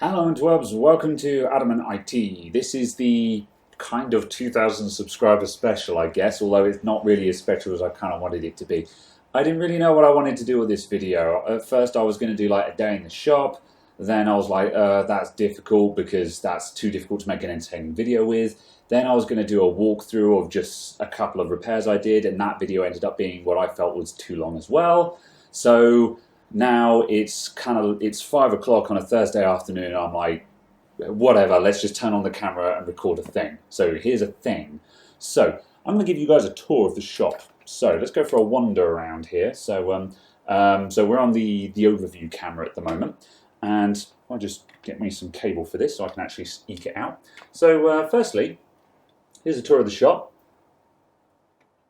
Hello interwebs, welcome to Adamant IT. This is the kind of 2000 subscriber special, I guess, although it's not really as special as I kind of wanted it to be. I didn't really know what I wanted to do with this video. At first I was going to do like a day in the shop, then I was like, that's difficult because that's too difficult to make an entertaining video with. Then I was going to do a walkthrough of just a couple of repairs I did, and that video ended up being what I felt was too long as well. So now it's 5 o'clock on a Thursday afternoon. I'm like, whatever, let's just turn on the camera and record a thing. So here's a thing. So I'm going to give you guys a tour of the shop. So let's go for a wander around here. So we're on the overview camera at the moment, and I'll just get me some cable for this so I can actually eke it out. So firstly, here's a tour of the shop.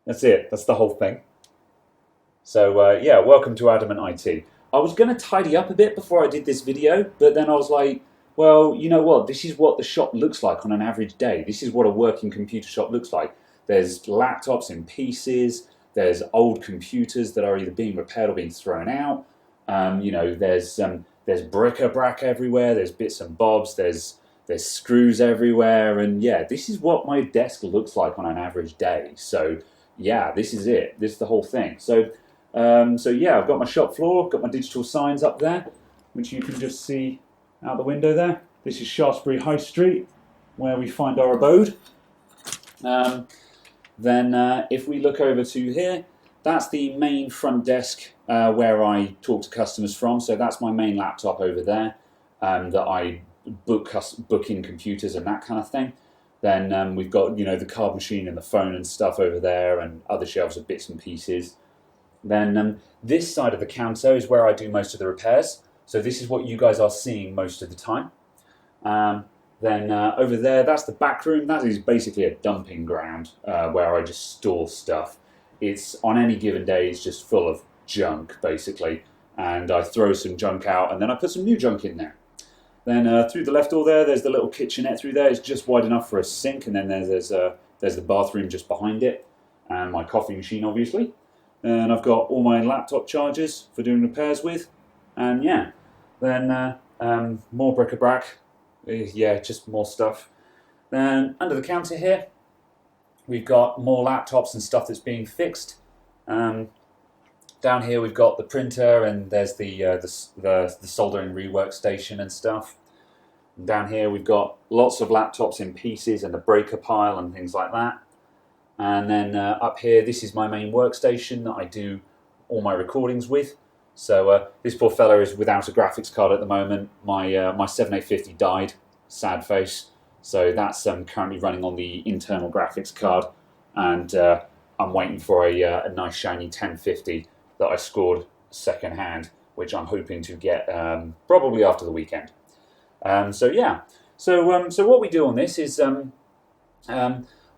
That's it. That's the whole thing. So yeah, welcome to Adamant IT. I was going to tidy up a bit before I did this video, but then I was like, well, you know what? This is what the shop looks like on an average day. This is what a working computer shop looks like. There's laptops in pieces. There's old computers that are either being repaired or being thrown out. There's bric-a-brac everywhere. There's bits and bobs. There's screws everywhere. And yeah, this is what my desk looks like on an average day. So yeah, this is it. This is the whole thing. So yeah, I've got my shop floor, got my digital signs up there, which you can just see out the window there. This is Shaftesbury High Street, where we find our abode. Then if we look over to here, that's the main front desk where I talk to customers from. So that's my main laptop over there that I book in computers and that kind of thing. Then we've got the card machine and the phone and stuff over there, and other shelves of bits and pieces. Then this side of the counter is where I do most of the repairs. So this is what you guys are seeing most of the time. Then over there, that's the back room. That is basically a dumping ground where I just store stuff. It's on any given day, it's just full of junk basically, and I throw some junk out and then I put some new junk in there. Then through the left door there's the little kitchenette through there. It's just wide enough for a sink, and then there's the bathroom just behind it, and my coffee machine obviously. And I've got all my laptop chargers for doing repairs with, and yeah, then more bric-a-brac, yeah, just more stuff. Then under the counter here, we've got more laptops and stuff that's being fixed. Down here we've got the printer, and there's the soldering rework station and stuff. And down here we've got lots of laptops in pieces and a breaker pile and things like that. And then up here, this is my main workstation that I do all my recordings with. So this poor fella is without a graphics card at the moment. My 7850 died, sad face. So that's currently running on the internal graphics card, and I'm waiting for a nice shiny 1050 that I scored second hand, which I'm hoping to get probably after the weekend. So yeah, so what we do on this is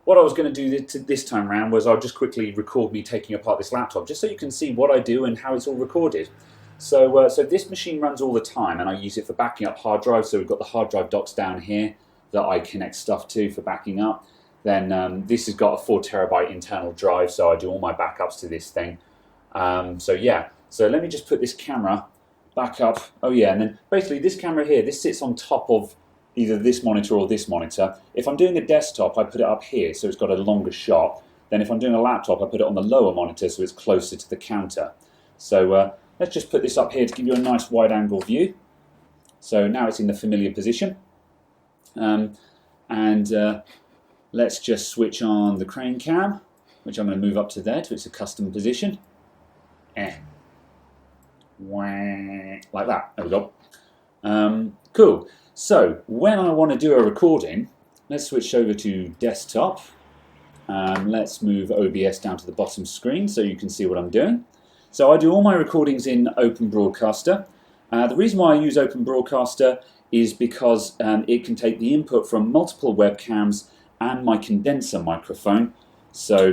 what I was going to do this time around was I'll just quickly record me taking apart this laptop, just so you can see what I do and how it's all recorded. So this machine runs all the time, and I use it for backing up hard drives. So we've got the hard drive docks down here that I connect stuff to for backing up. Then this has got a 4 terabyte internal drive, so I do all my backups to this thing. So yeah, so let me just put this camera back up. Oh yeah, and then basically this camera here, this sits on top of either this monitor or this monitor. If I'm doing a desktop, I put it up here, so it's got a longer shot. Then if I'm doing a laptop, I put it on the lower monitor, so it's closer to the counter. So let's just put this up here to give you a nice wide angle view. So now it's in the familiar position. Let's just switch on the crane cam, which I'm going to move up to there to its custom position. Like that. There we go. Cool. So when I want to do a recording, let's switch over to desktop. Let's move OBS down to the bottom screen so you can see what I'm doing. So I do all my recordings in Open Broadcaster. The reason why I use Open Broadcaster is because it can take the input from multiple webcams and my condenser microphone. So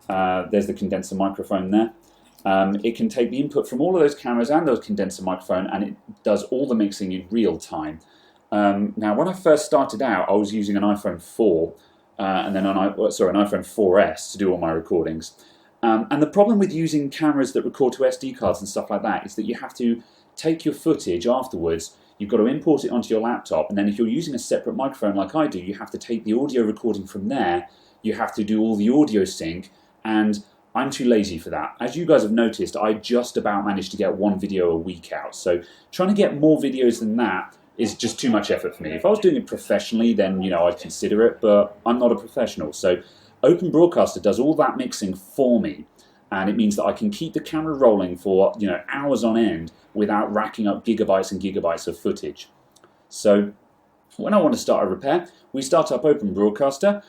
there's the condenser microphone there. It can take the input from all of those cameras and those condenser microphone, and it does all the mixing in real time. Now, when I first started out, I was using an iPhone 4 and then an iPhone 4S to do all my recordings. And the problem with using cameras that record to SD cards and stuff like that is that you have to take your footage afterwards. you've got to import it onto your laptop, and then if you're using a separate microphone like I do, you have to take the audio recording from there, you have to do all the audio sync, and I'm too lazy for that. As you guys have noticed, I just about managed to get one video a week out, so trying to get more videos than that is just too much effort for me. If I was doing it professionally, then I'd consider it, but I'm not a professional. So Open Broadcaster does all that mixing for me, and it means that I can keep the camera rolling for hours on end without racking up gigabytes and gigabytes of footage. So when I want to start a repair, we start up Open Broadcaster.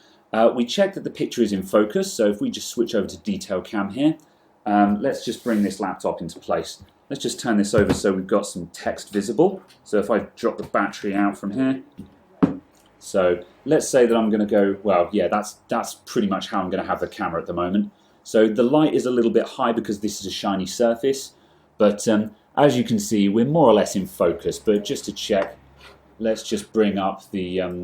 We check that the picture is in focus, so if we just switch over to Detail Cam here, let's just bring this laptop into place. Let's just turn this over so we've got some text visible. So if I drop the battery out from here, so let's say that I'm going to go, well, yeah, that's pretty much how I'm going to have the camera at the moment. So the light is a little bit high because this is a shiny surface, but as you can see, we're more or less in focus. But just to check, let's just bring up the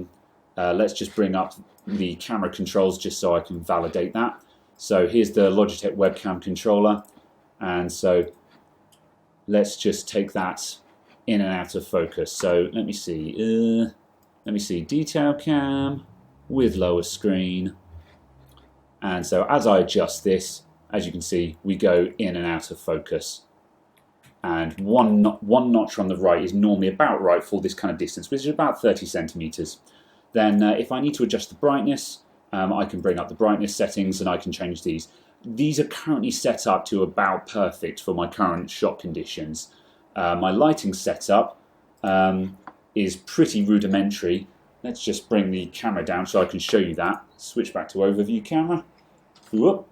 camera controls just so I can validate that. So here's the Logitech webcam controller, and so let's just take that in and out of focus. So let me see, Detail Cam with lower screen. And so as I adjust this, as you can see, we go in and out of focus. And one notch on the right is normally about right for this kind of distance, which is about 30 centimeters. Then if I need to adjust the brightness, I can bring up the brightness settings and I can change these. These are currently set up to about perfect for my current shot conditions. My lighting setup is pretty rudimentary. Let's just bring the camera down so I can show you that. Switch back to overview camera. Whoop.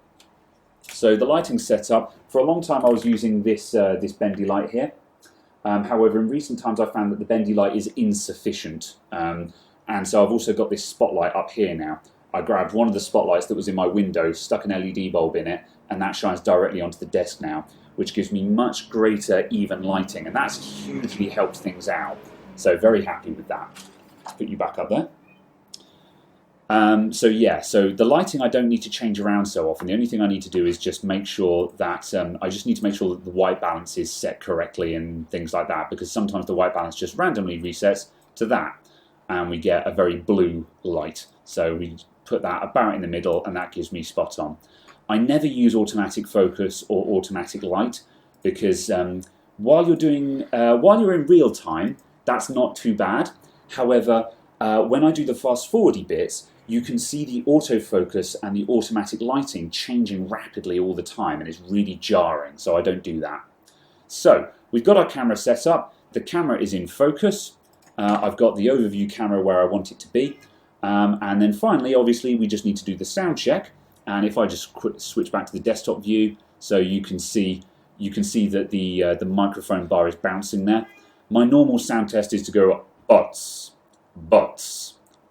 So the lighting setup, for a long time I was using this bendy light here. However, in recent times I found that the bendy light is insufficient. And so I've also got this spotlight up here now. I grabbed one of the spotlights that was in my window, stuck an LED bulb in it, and that shines directly onto the desk now, which gives me much greater even lighting, and that's hugely helped things out. So very happy with that. Let's put you back up there. So the lighting I don't need to change around so often. The only thing I need to do is just make sure that I just need to make sure that the white balance is set correctly and things like that, because sometimes the white balance just randomly resets to that, and we get a very blue light. So we put that about in the middle, and that gives me spot on. I never use automatic focus or automatic light because while you're in real time, that's not too bad. However, when I do the fast forwardy bits, you can see the autofocus and the automatic lighting changing rapidly all the time, and it's really jarring, so I don't do that. So we've got our camera set up. The camera is in focus. I've got the overview camera where I want it to be. And then finally, obviously, we just need to do the sound check. And if I just switch back to the desktop view, so you can see that the microphone bar is bouncing there. My normal sound test is to go butts,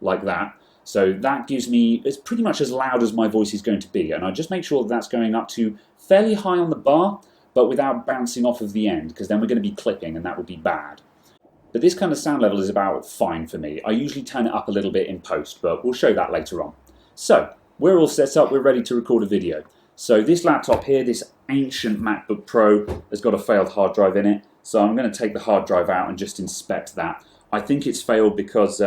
like that. So that gives me, it's pretty much as loud as my voice is going to be. And I just make sure that that's going up to fairly high on the bar, but without bouncing off of the end, because then we're going to be clipping and that would be bad. But this kind of sound level is about fine for me. I usually turn it up a little bit in post, but we'll show that later on. So we're all set up, we're ready to record a video. So this laptop here, this ancient MacBook Pro, has got a failed hard drive in it. So I'm going to take the hard drive out and just inspect that. I think it's failed because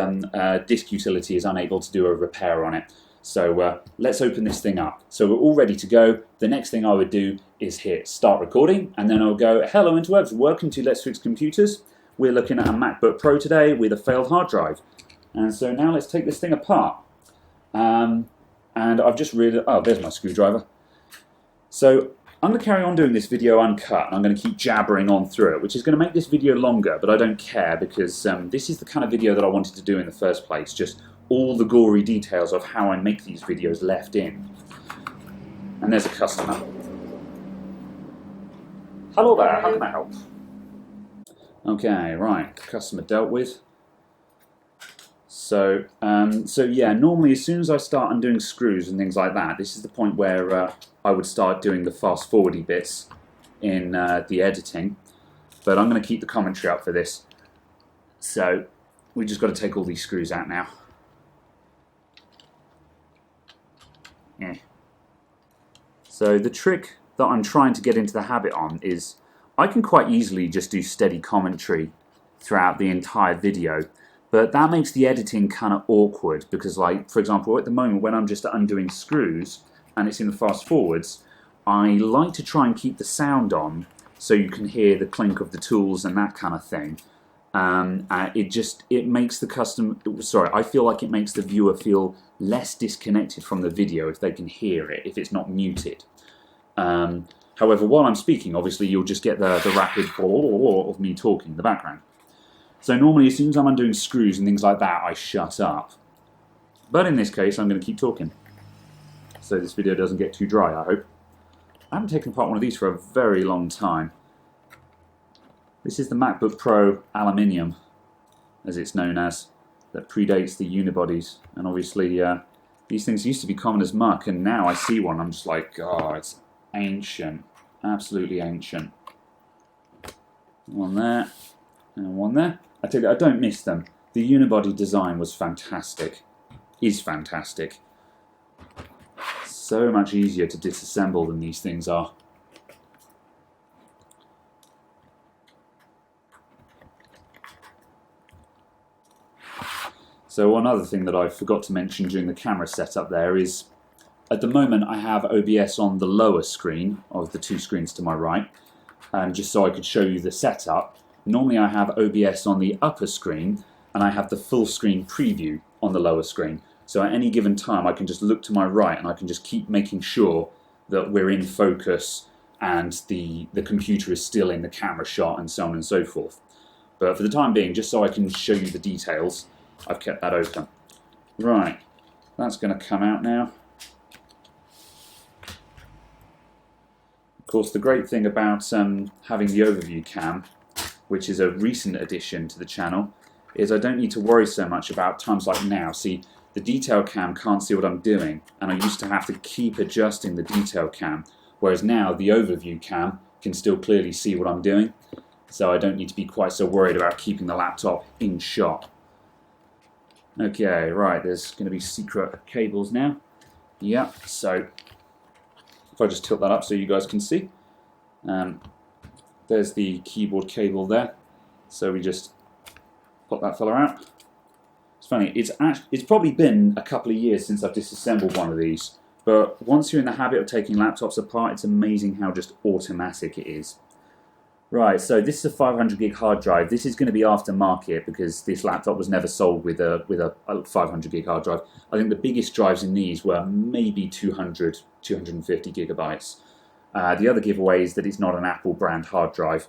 Disk Utility is unable to do a repair on it. So let's open this thing up. So we're all ready to go. The next thing I would do is hit start recording, and then I'll go, hello interwebs, welcome to Let's Fix Computers. We're looking at a MacBook Pro today with a failed hard drive. And so now let's take this thing apart. And I've just realized, oh, there's my screwdriver. So I'm going to carry on doing this video uncut, and I'm going to keep jabbering on through it, which is going to make this video longer, but I don't care because this is the kind of video that I wanted to do in the first place, just all the gory details of how I make these videos left in. And there's a customer. Hello there, how can I help? Okay, right, customer dealt with. So yeah, normally as soon as I start undoing screws and things like that, this is the point where I would start doing the fast forwardy bits in the editing. But I'm going to keep the commentary up for this. So we just got to take all these screws out now. Yeah. So the trick that I'm trying to get into the habit on is I can quite easily just do steady commentary throughout the entire video. But that makes the editing kind of awkward because, like, for example, at the moment when I'm just undoing screws and it's in the fast forwards, I like to try and keep the sound on so you can hear the clink of the tools and that kind of thing. It makes the I feel like it makes the viewer feel less disconnected from the video if they can hear it, if it's not muted. However, while I'm speaking, obviously you'll just get the rapid of me talking in the background. So normally as soon as I'm undoing screws and things like that, I shut up. But in this case, I'm going to keep talking. So this video doesn't get too dry, I hope. I haven't taken apart one of these for a very long time. This is the MacBook Pro Aluminium, as it's known as, that predates the unibodies. And obviously these things used to be common as muck, and now I see one, I'm just like, oh, it's ancient. Absolutely ancient. One there, and one there. I tell you, I don't miss them. The unibody design was fantastic. Is fantastic. So much easier to disassemble than these things are. So one other thing that I forgot to mention during the camera setup there is, at the moment I have OBS on the lower screen of the two screens to my right, and just so I could show you the setup. Normally I have OBS on the upper screen and I have the full screen preview on the lower screen. So at any given time I can just look to my right and I can just keep making sure that we're in focus and the computer is still in the camera shot and so on and so forth. But for the time being, just so I can show you the details, I've kept that open. Right, that's going to come out now. Of course, the great thing about having the overview cam, which is a recent addition to the channel, is I don't need to worry so much about times like now. See, the detail cam can't see what I'm doing, and I used to have to keep adjusting the detail cam, whereas now the overview cam can still clearly see what I'm doing, so I don't need to be quite so worried about keeping the laptop in shot. Okay, right, there's going to be secret cables now. Yeah, so if I just tilt that up so you guys can see. There's the keyboard cable there. So we just pop that fella out. It's funny, it's probably been a couple of years since I've disassembled one of these, but once you're in the habit of taking laptops apart, it's amazing how just automatic it is. Right, so this is a 500 gig hard drive. This is going to be aftermarket because this laptop was never sold with a 500 gig hard drive. I think the biggest drives in these were maybe 200, 250 gigabytes. The other giveaway is that it's not an Apple brand hard drive.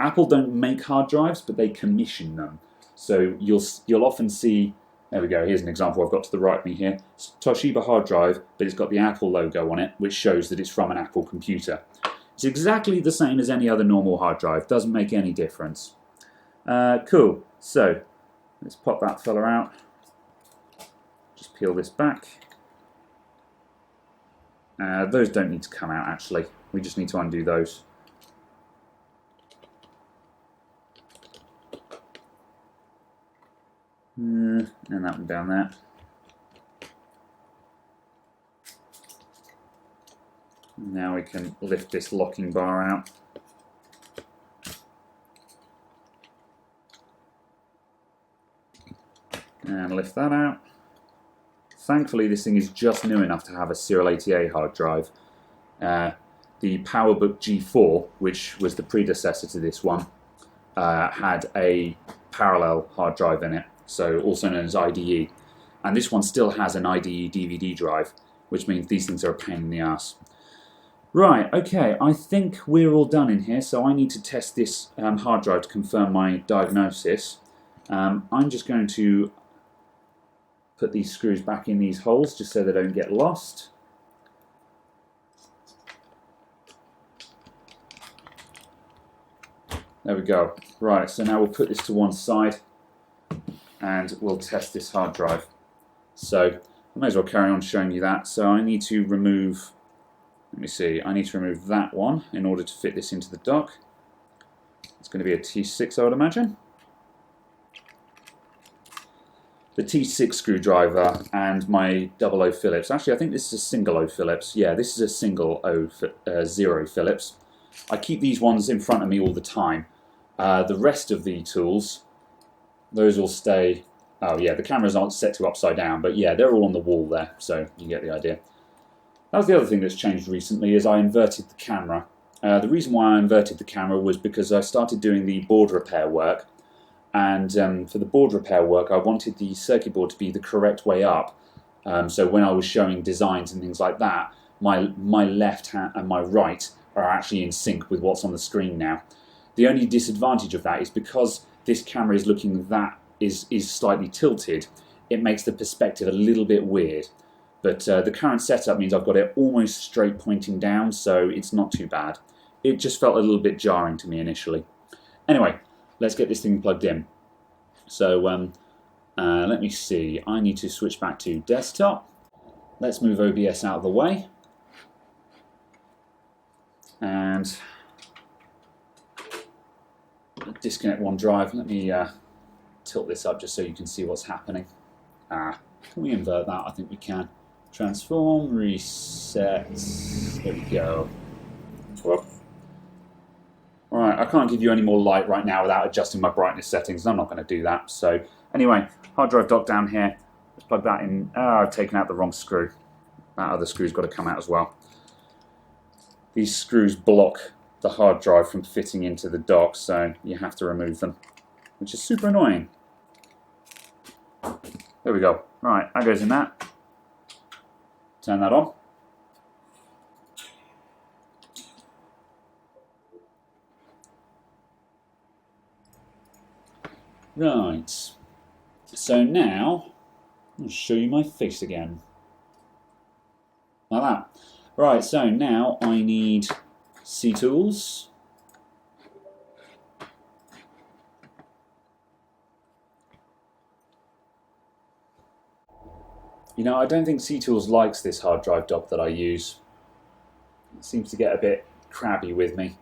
Apple don't make hard drives, but they commission them. So you'll often see, there we go, here's an example I've got to the right of me here. It's Toshiba hard drive, but it's got the Apple logo on it, which shows that it's from an Apple computer. It's exactly the same as any other normal hard drive, doesn't make any difference. Cool, so let's pop that fella out. Just peel this back. Those don't need to come out actually, we just need to undo those. And that one down there. Now we can lift this locking bar out. And lift that out. Thankfully this thing is just new enough to have a Serial 80A hard drive. The PowerBook G4, which was the predecessor to this one, had a parallel hard drive in it, so also known as IDE. And this one still has an IDE DVD drive, which means these things are a pain in the ass. Right, okay, I think we're all done in here, so I need to test this hard drive to confirm my diagnosis. I'm just going to put these screws back in these holes just so they don't get lost. There we go. Right, so now we'll put this to one side and we'll test this hard drive. So I may as well carry on showing you that. So I need to remove, let me see, I need to remove that one in order to fit this into the dock. It's going to be a T6, I would imagine. The T6 screwdriver and my 00 Phillips. Actually, I think this is a single O Phillips. Yeah, this is a single 0 Phillips. I keep these ones in front of me all the time. The rest of the tools Those will stay. Oh yeah, the cameras aren't set to upside down, but yeah, they're all on the wall there, so you get the idea. That was the other thing that's changed recently, is I inverted the camera. The reason why I inverted the camera was because I started doing the board repair work, and for the board repair work I wanted the circuit board to be the correct way up. So when I was showing designs and things like that, my left hand and my right are actually in sync with what's on the screen now. The only disadvantage of that is because this camera is looking is slightly tilted, it makes the perspective a little bit weird. But the current setup means I've got it almost straight pointing down, so it's not too bad. It just felt a little bit jarring to me initially. Anyway, let's get this thing plugged in. So let me see, I need to switch back to desktop. Let's move OBS out of the way. And disconnect one drive. Let me tilt this up just so you can see what's happening. Can we invert that? I think we can. Transform, reset. There we go. Whoop. Alright, I can't give you any more light right now without adjusting my brightness settings. I'm not going to do that. So anyway, hard drive dock down here. Let's plug that in. I've taken out the wrong screw. That other screw's got to come out as well. These screws block the hard drive from fitting into the dock, so you have to remove them, which is super annoying. There we go. Right, that goes in that. Turn that on. Right. So now, I'll show you my face again. Like that. Right, so now I need C-Tools. You know, I don't think C-Tools likes this hard drive dock that I use. It seems to get a bit crabby with me.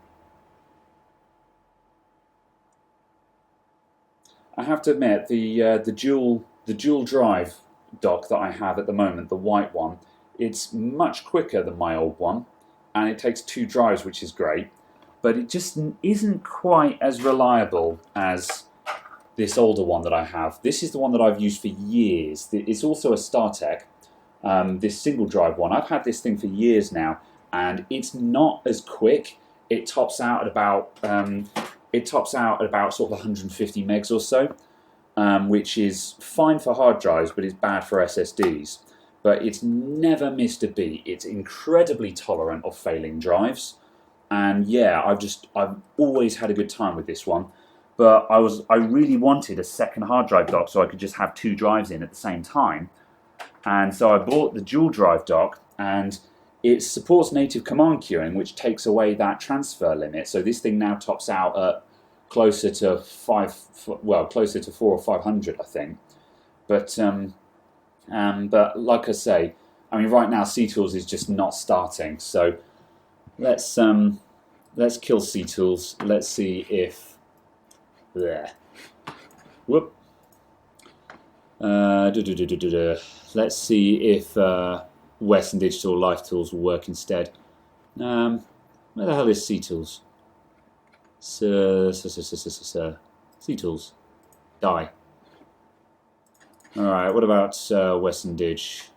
I have to admit, the dual drive dock that I have at the moment, the white one, it's much quicker than my old one, and it takes 2 drives, which is great, but it just isn't quite as reliable as this older one that I have. This is the one that I've used for years. It's also a StarTech, this single drive one. I've had this thing for years now, and it's not as quick. It tops out at about sort of 150 megs or so, which is fine for hard drives, but it's bad for SSDs. But it's never missed a beat. It's incredibly tolerant of failing drives, and yeah, I've always had a good time with this one. But I really wanted a second hard drive dock so I could just have 2 drives in at the same time, and so I bought the dual drive dock, and it supports native command queuing, which takes away that transfer limit. So this thing now tops out at closer to 400 or 500, I think. But like I say, I mean, right now C-Tools is just not starting. So let's kill C-Tools. Let's see if there. Whoop. Let's see if Western Digital Life Tools will work instead. Where the hell is C-Tools? C-Tools. Die. Alright, what about Western Digital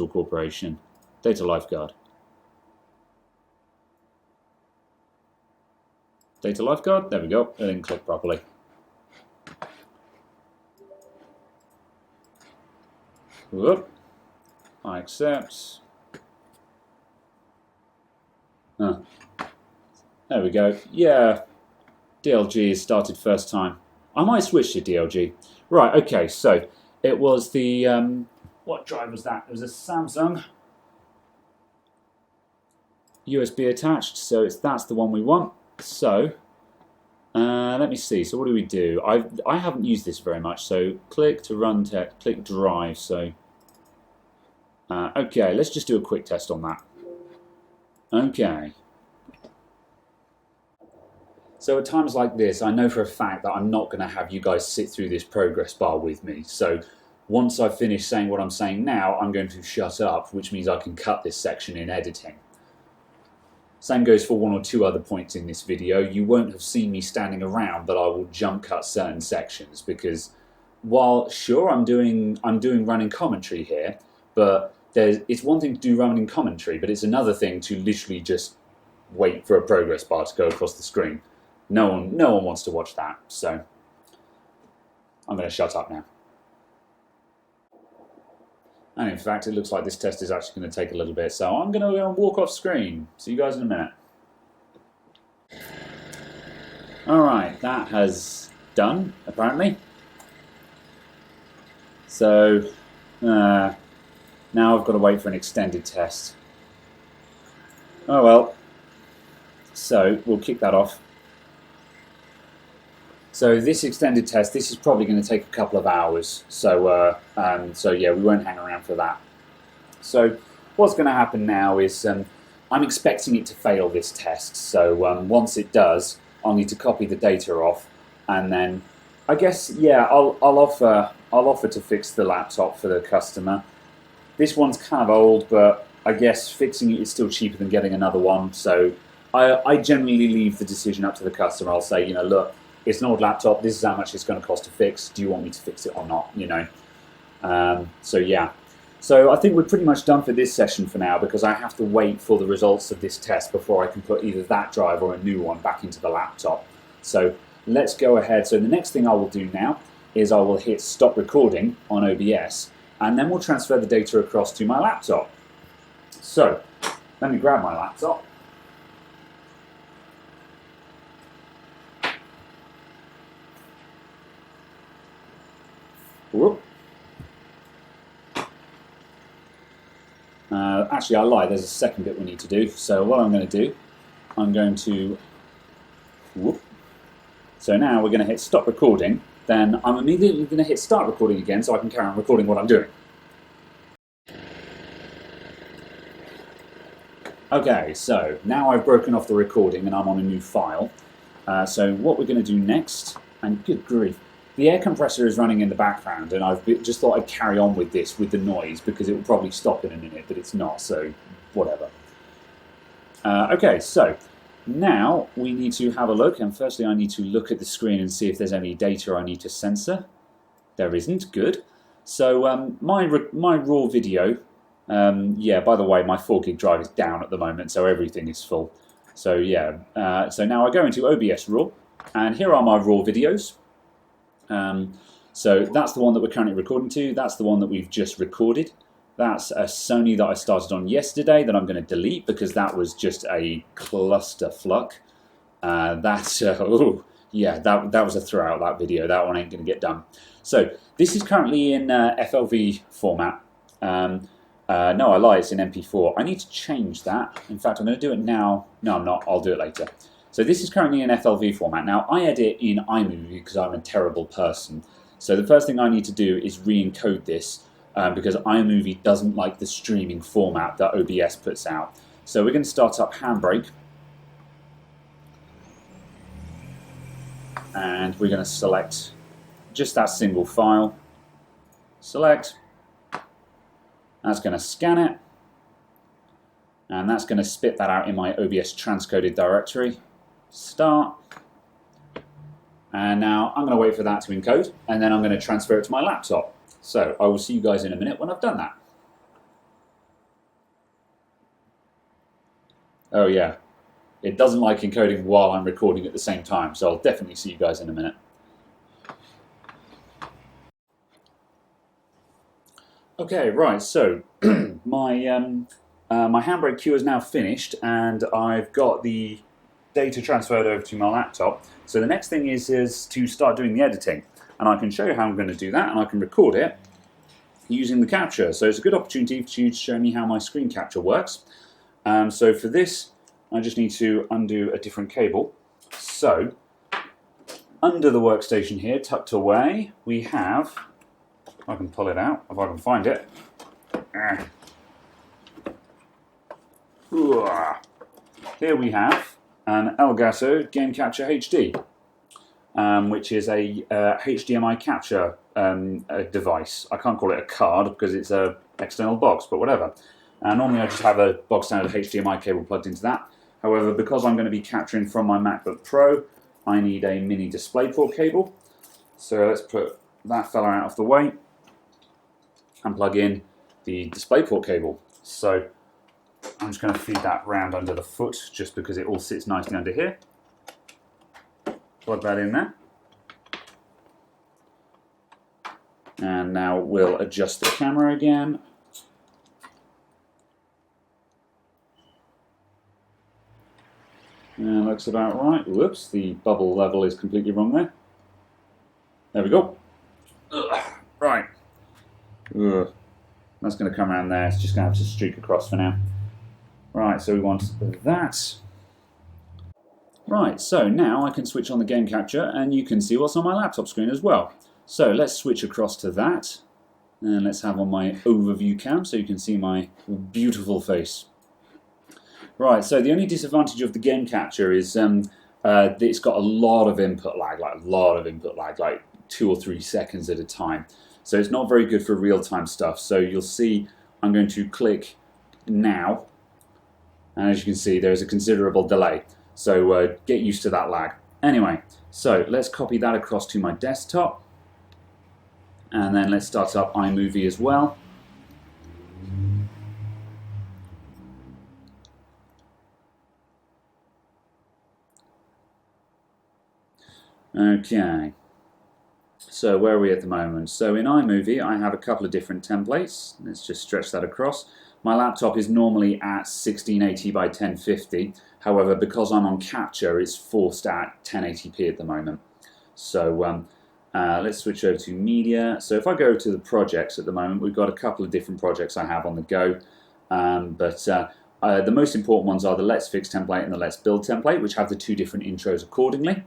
Corporation? Data Lifeguard. Data Lifeguard? There we go. I didn't click properly. Whoop. I accept. There we go. Yeah, DLG is started first time. I might switch to DLG. Right, okay, so it was the, what drive was that? It was a Samsung USB attached, so that's the one we want. So, let me see, so what do we do? I haven't used this very much, so click to run tech, click drive, so, okay, let's just do a quick test on that. Okay. So at times like this, I know for a fact that I'm not going to have you guys sit through this progress bar with me. So once I've finished saying what I'm saying now, I'm going to shut up, which means I can cut this section in editing. Same goes for one or two other points in this video. You won't have seen me standing around, but I will jump cut certain sections because while sure I'm doing running commentary here, but it's one thing to do running commentary, but it's another thing to literally just wait for a progress bar to go across the screen. No one wants to watch that, so I'm going to shut up now. And in fact, it looks like this test is actually going to take a little bit, so I'm going to go and walk off screen. See you guys in a minute. Alright, that has done, apparently. So, now I've got to wait for an extended test. Oh well. So, we'll kick that off. So this extended test, this is probably going to take a couple of hours. So yeah, we won't hang around for that. So what's going to happen now is I'm expecting it to fail this test. So once it does, I'll need to copy the data off, and then I guess yeah, I'll offer to fix the laptop for the customer. This one's kind of old, but I guess fixing it is still cheaper than getting another one. So I generally leave the decision up to the customer. I'll say, you know, look, it's an old laptop, this is how much it's going to cost to fix, do you want me to fix it or not, you know. So yeah, so I think we're pretty much done for this session for now, because I have to wait for the results of this test before I can put either that drive or a new one back into the laptop. So let's go ahead. So the next thing I will do now is I will hit stop recording on OBS, and then we'll transfer the data across to my laptop. So let me grab my laptop. Whoop. Actually, I lied. There's a second bit we need to do. So what I'm going to do, I'm going to... Whoop. So now we're going to hit stop recording. Then I'm immediately going to hit start recording again so I can carry on recording what I'm doing. Okay, so now I've broken off the recording and I'm on a new file. So what we're going to do next, and good grief, the air compressor is running in the background, and I've just thought I'd carry on with this, with the noise, because it will probably stop in a minute, but it's not, so whatever. Okay, so now we need to have a look, and firstly I need to look at the screen and see if there's any data I need to censor. There isn't, good. So my raw video, yeah, by the way, my 4 gig drive is down at the moment, so everything is full. So yeah, so now I go into OBS RAW, and here are my raw videos. So that's the one that we're currently recording to. That's the one that we've just recorded. That's a Sony that I started on yesterday that I'm going to delete because that was just a clusterfuck. Oh yeah, that was a throw-out, that video. That one ain't going to get done. So this is currently in FLV format. No, I lie, it's in MP4. I need to change that. In fact, I'm going to do it now. No, I'm not. I'll do it later. So this is currently in FLV format. Now, I edit in iMovie because I'm a terrible person. So the first thing I need to do is re-encode this because iMovie doesn't like the streaming format that OBS puts out. So we're going to start up Handbrake. And we're going to select just that single file. Select. That's going to scan it. And that's going to spit that out in my OBS transcoded directory. Start. And now I'm going to wait for that to encode, and then I'm going to transfer it to my laptop. So I will see you guys in a minute when I've done that. Oh yeah, it doesn't like encoding while I'm recording at the same time, so I'll definitely see you guys in a minute. Okay, right, so my Handbrake queue is now finished, and I've got the data transferred over to my laptop. So the next thing is to start doing the editing, and I can show you how I'm going to do that, and I can record it using the capture. So it's a good opportunity for you to show me how my screen capture works. So for this, I just need to undo a different cable. So under the workstation here, tucked away, we have, if I can pull it out, if I can find it. Here we have an Elgato Game Capture HD, which is a HDMI capture device. I can't call it a card because it's an external box, but whatever. Normally I just have a box standard HDMI cable plugged into that. However, because I'm going to be capturing from my MacBook Pro, I need a mini DisplayPort cable. So let's put that fella out of the way and plug in the DisplayPort cable. So I'm just going to feed that round under the foot just because it all sits nicely under here. Plug that in there. And now we'll adjust the camera again. Looks about right. Whoops, the bubble level is completely wrong there. There we go. Right. That's going to come around there. It's just going to have to streak across for now. Right, so we want that. Right, so now I can switch on the game capture and you can see what's on my laptop screen as well. So let's switch across to that. And let's have on my overview cam so you can see my beautiful face. Right, so the only disadvantage of the game capture is it's got a lot of input lag, like 2 or 3 seconds at a time. So it's not very good for real-time stuff. So you'll see I'm going to click now, and as you can see there's a considerable delay. So get used to that lag. Anyway, so let's copy that across to my desktop, and then let's start up iMovie as well. Okay, so where are we at the moment? So in iMovie I have a couple of different templates. Let's just stretch that across. My laptop is normally at 1680 by 1050. However, because I'm on capture, it's forced at 1080p at the moment. So let's switch over to media. So if I go to the projects at the moment, we've got a couple of different projects I have on the go. The most important ones are the Let's Fix template and the Let's Build template, which have the 2 different intros accordingly.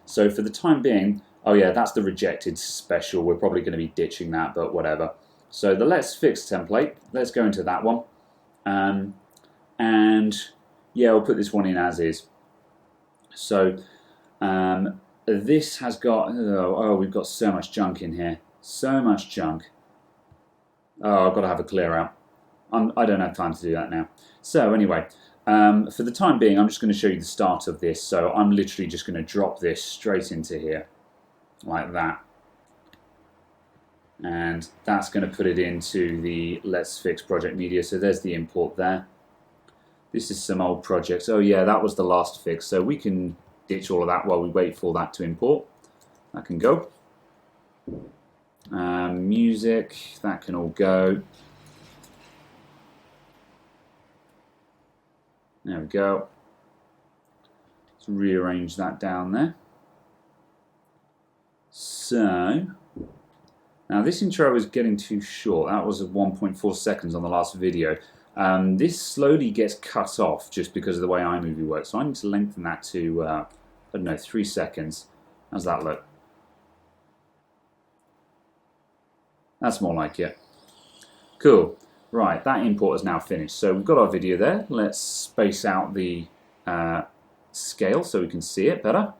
So for the time being, oh yeah, that's the rejected special. We're probably going to be ditching that, but whatever. So the Let's Fix template, let's go into that one. And yeah, we'll put this one in as is. So this has got, we've got so much junk in here. So much junk. Oh, I've got to have a clear out. I don't have time to do that now. So anyway, for the time being, I'm just going to show you the start of this. So I'm literally just going to drop this straight into here, like that. And that's going to put it into the Let's Fix project media. So there's the import there. This is some old projects. Oh yeah, that was the last fix. So we can ditch all of that while we wait for that to import. That can go. Music, that can all go. There we go. Let's rearrange that down there. So, now this intro is getting too short. That was at 1.4 seconds on the last video. This slowly gets cut off just because of the way iMovie works. So I need to lengthen that to, I don't know, 3 seconds. How's that look? That's more like it. Cool. Right, that import is now finished. So we've got our video there. Let's space out the scale so we can see it better.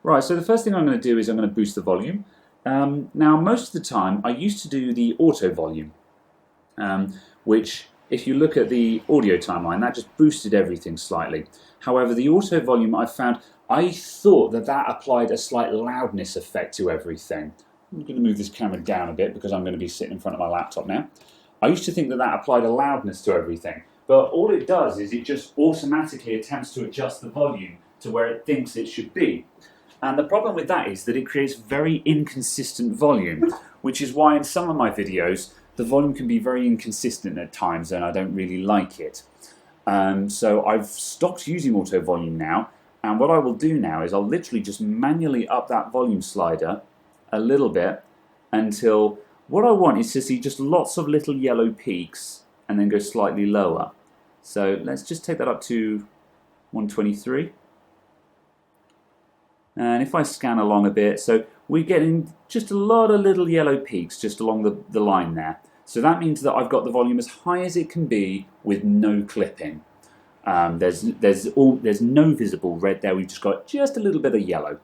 Right, so the first thing I'm going to do is I'm going to boost the volume. Now, most of the time, I used to do the auto volume, which, if you look at the audio timeline, that just boosted everything slightly. However, the auto volume I found, I thought that applied a slight loudness effect to everything. I'm going to move this camera down a bit because I'm going to be sitting in front of my laptop now. I used to think that applied a loudness to everything, but all it does is it just automatically attempts to adjust the volume to where it thinks it should be. And the problem with that is that it creates very inconsistent volume, which is why in some of my videos the volume can be very inconsistent at times and I don't really like it. So I've stopped using auto volume now, and what I will do now is I'll literally just manually up that volume slider a little bit until what I want is to see just lots of little yellow peaks and then go slightly lower. So let's just take that up to 123. And if I scan along a bit, so we're getting just a lot of little yellow peaks just along the line there. So that means that I've got the volume as high as it can be with no clipping. There's no visible red there, we've just got just a little bit of yellow.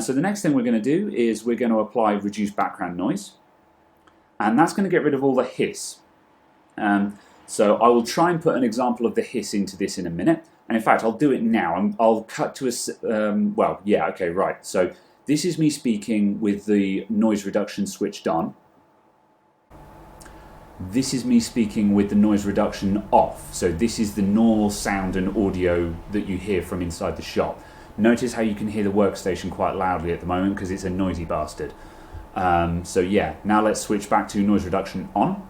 So the next thing we're going to do is we're going to apply reduce background noise. And that's going to get rid of all the hiss. So I will try and put an example of the hiss into this in a minute. And in fact, I'll do it now. I'll cut to right. So this is me speaking with the noise reduction switched on. This is me speaking with the noise reduction off. So this is the normal sound and audio that you hear from inside the shop. Notice how you can hear the workstation quite loudly at the moment because it's a noisy bastard. So yeah, now let's switch back to noise reduction on.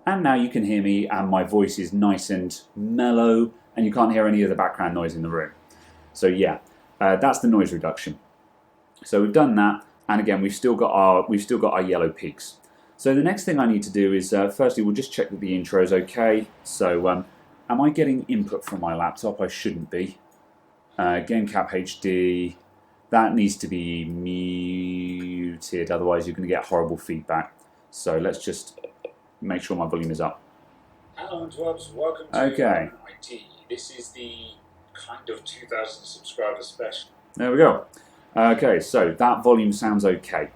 And now you can hear me and my voice is nice and mellow and you can't hear any of the background noise in the room. So yeah, that's the noise reduction. So we've done that, and again we've still got our yellow peaks. So the next thing I need to do is firstly we'll just check that the intro is okay. So am I getting input from my laptop? I shouldn't be. Game cap HD, that needs to be muted, otherwise you're going to get horrible feedback. So let's just make sure my volume is up. Hello and welcome to IT. This is the kind of 2,000 subscriber special. There we go. Okay, so that volume sounds okay.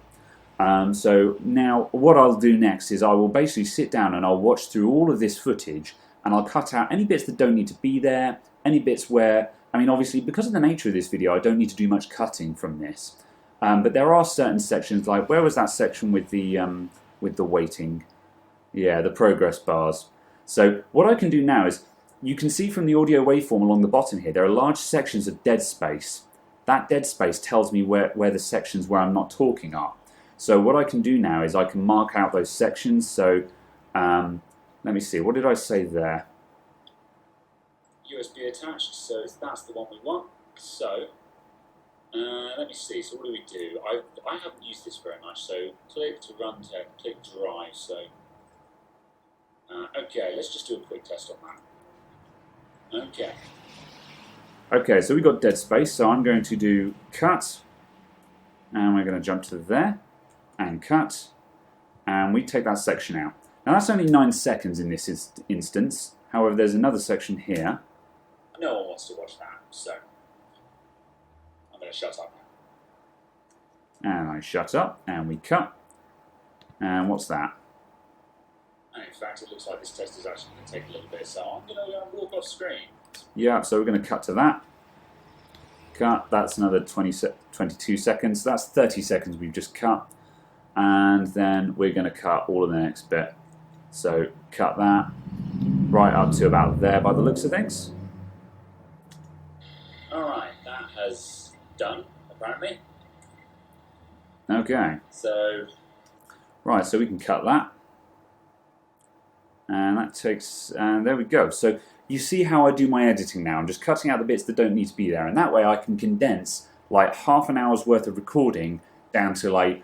So now what I'll do next is I will basically sit down and I'll watch through all of this footage and I'll cut out any bits that don't need to be there, any bits where, I mean obviously because of the nature of this video I don't need to do much cutting from this. But there are certain sections, like where was that section with the waiting? Yeah, the progress bars. So what I can do now is, you can see from the audio waveform along the bottom here, there are large sections of dead space. That dead space tells me where the sections where I'm not talking are. So what I can do now is I can mark out those sections. So let me see, what did I say there? USB attached, so that's the one we want. So let me see, so what do we do? I haven't used this very much, so click to run tech, click drive, so okay, let's just do a quick test on that. Okay, so we've got dead space, so I'm going to do cut, and we're going to jump to there, and cut, and we take that section out. Now that's only 9 seconds in this instance, however there's another section here. No one wants to watch that, so I'm going to shut up now. And I shut up, and we cut, and what's that? And in fact, it looks like this test is actually going to take a little bit, so I'm going to walk off screen. Yeah, so we're going to cut to that. Cut, that's another 22 seconds. That's 30 seconds we've just cut. And then we're going to cut all of the next bit. So cut that right up to about there by the looks of things. Alright, that has done, apparently. Okay. So, right, so we can cut that. And that takes, and there we go. So you see how I do my editing now. I'm just cutting out the bits that don't need to be there. And that way I can condense like half an hour's worth of recording down to like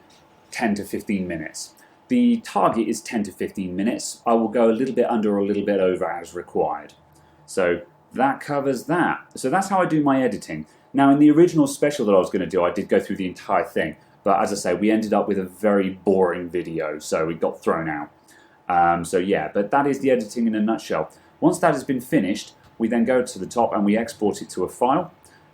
10 to 15 minutes. The target is 10 to 15 minutes. I will go a little bit under or a little bit over as required. So that covers that. So that's how I do my editing. Now in the original special that I was going to do, I did go through the entire thing. But as I say, we ended up with a very boring video, so it got thrown out. So yeah, but that is the editing in a nutshell. Once that has been finished, we then go to the top and we export it to a file.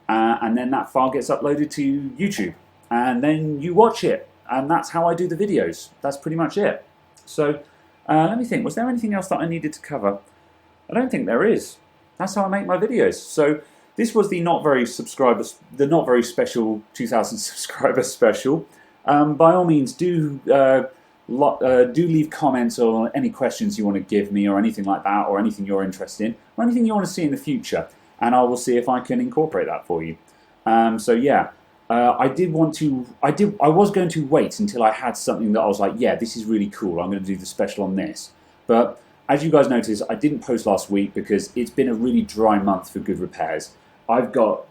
And then that file gets uploaded to YouTube. And then you watch it. And that's how I do the videos. That's pretty much it. So let me think, was there anything else that I needed to cover? I don't think there is. That's how I make my videos. So this was the not very special 2,000 subscriber special. By all means, do leave comments or any questions you want to give me or anything like that, or anything you're interested in, or anything you want to see in the future, and I will see if I can incorporate that for you. So yeah, I was going to wait until I had something that I was like, yeah, this is really cool, I'm going to do the special on this. But as you guys noticed, I didn't post last week because it's been a really dry month for good repairs. I've got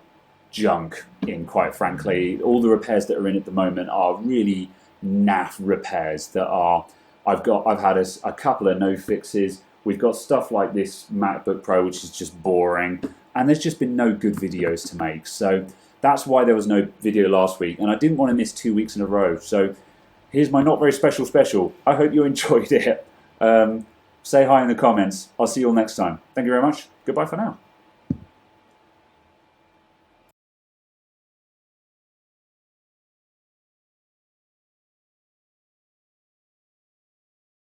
junk in, quite frankly. All the repairs that are in at the moment are really naff repairs that are, I've had a couple of no fixes. We've got stuff like this MacBook Pro, which is just boring, and there's just been no good videos to make. So that's why there was no video last week, and I didn't want to miss 2 weeks in a row. So here's my not very special. I hope you enjoyed it. Say hi in the comments. I'll see you all next time. Thank you very much. Goodbye for now.